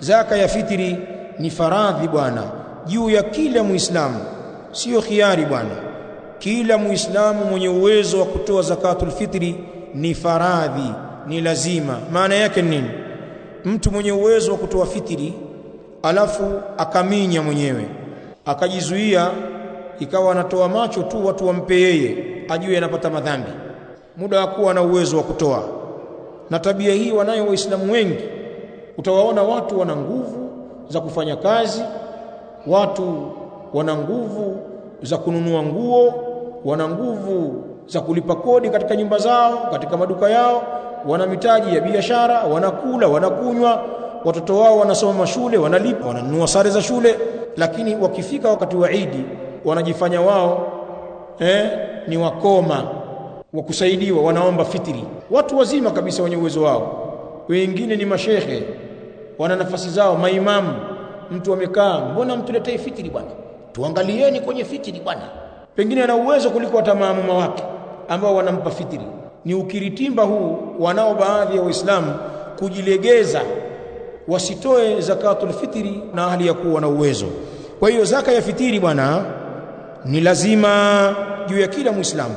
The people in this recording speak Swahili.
zaka ya fitri ni faradhi bwana juu ya kila muislamu, sio khiari bwana. Kila muislamu mwenye uwezo wa kutoa zakatul fitri ni faradhi, ni lazima. Maana yake nini? Mtu mwenye uwezo wa kutoa fitri alafu akaminya mwenyewe akajizuia, ikawa anatoa macho tu watu wampe yeye, ajue anapata madhambi muda wa kuwa na uwezo wa kutoa. Na tabia hii wanayo waislamu wengi. Utawaona watu wana nguvu za kufanya kazi, watu wana nguvu za kununua nguo, wana nguvu za kulipa kodi katika nyumba zao, katika maduka yao, wana mitaji ya biashara, wanakula, wanakunywa, watoto wao wanasoma mashule, wanalipa, wananunua sare za shule. Lakini wakifika wakati wa Idi wanajifanya wao ni wakoma wa kusaidiwa, wanaomba fitri. Watu wazima kabisa wenye uwezo wao, wengine ni mashehe, wana nafasi zao, maimamu. Mtu amekaa, mbona mtuletee fitri bwana, tuangalieni kwenye fitri bwana. Pengine ana uwezo kuliko hata maamuma wake ambao wanampa fitri. Ni ukiritimba huu wanao baadhi ya Waislamu kujilegeza, wasitoe zakatul fitri na hali ya kuwa na uwezo. Kwa hiyo zaka ya fitri bwana ni lazima juu ya kila Muislamu.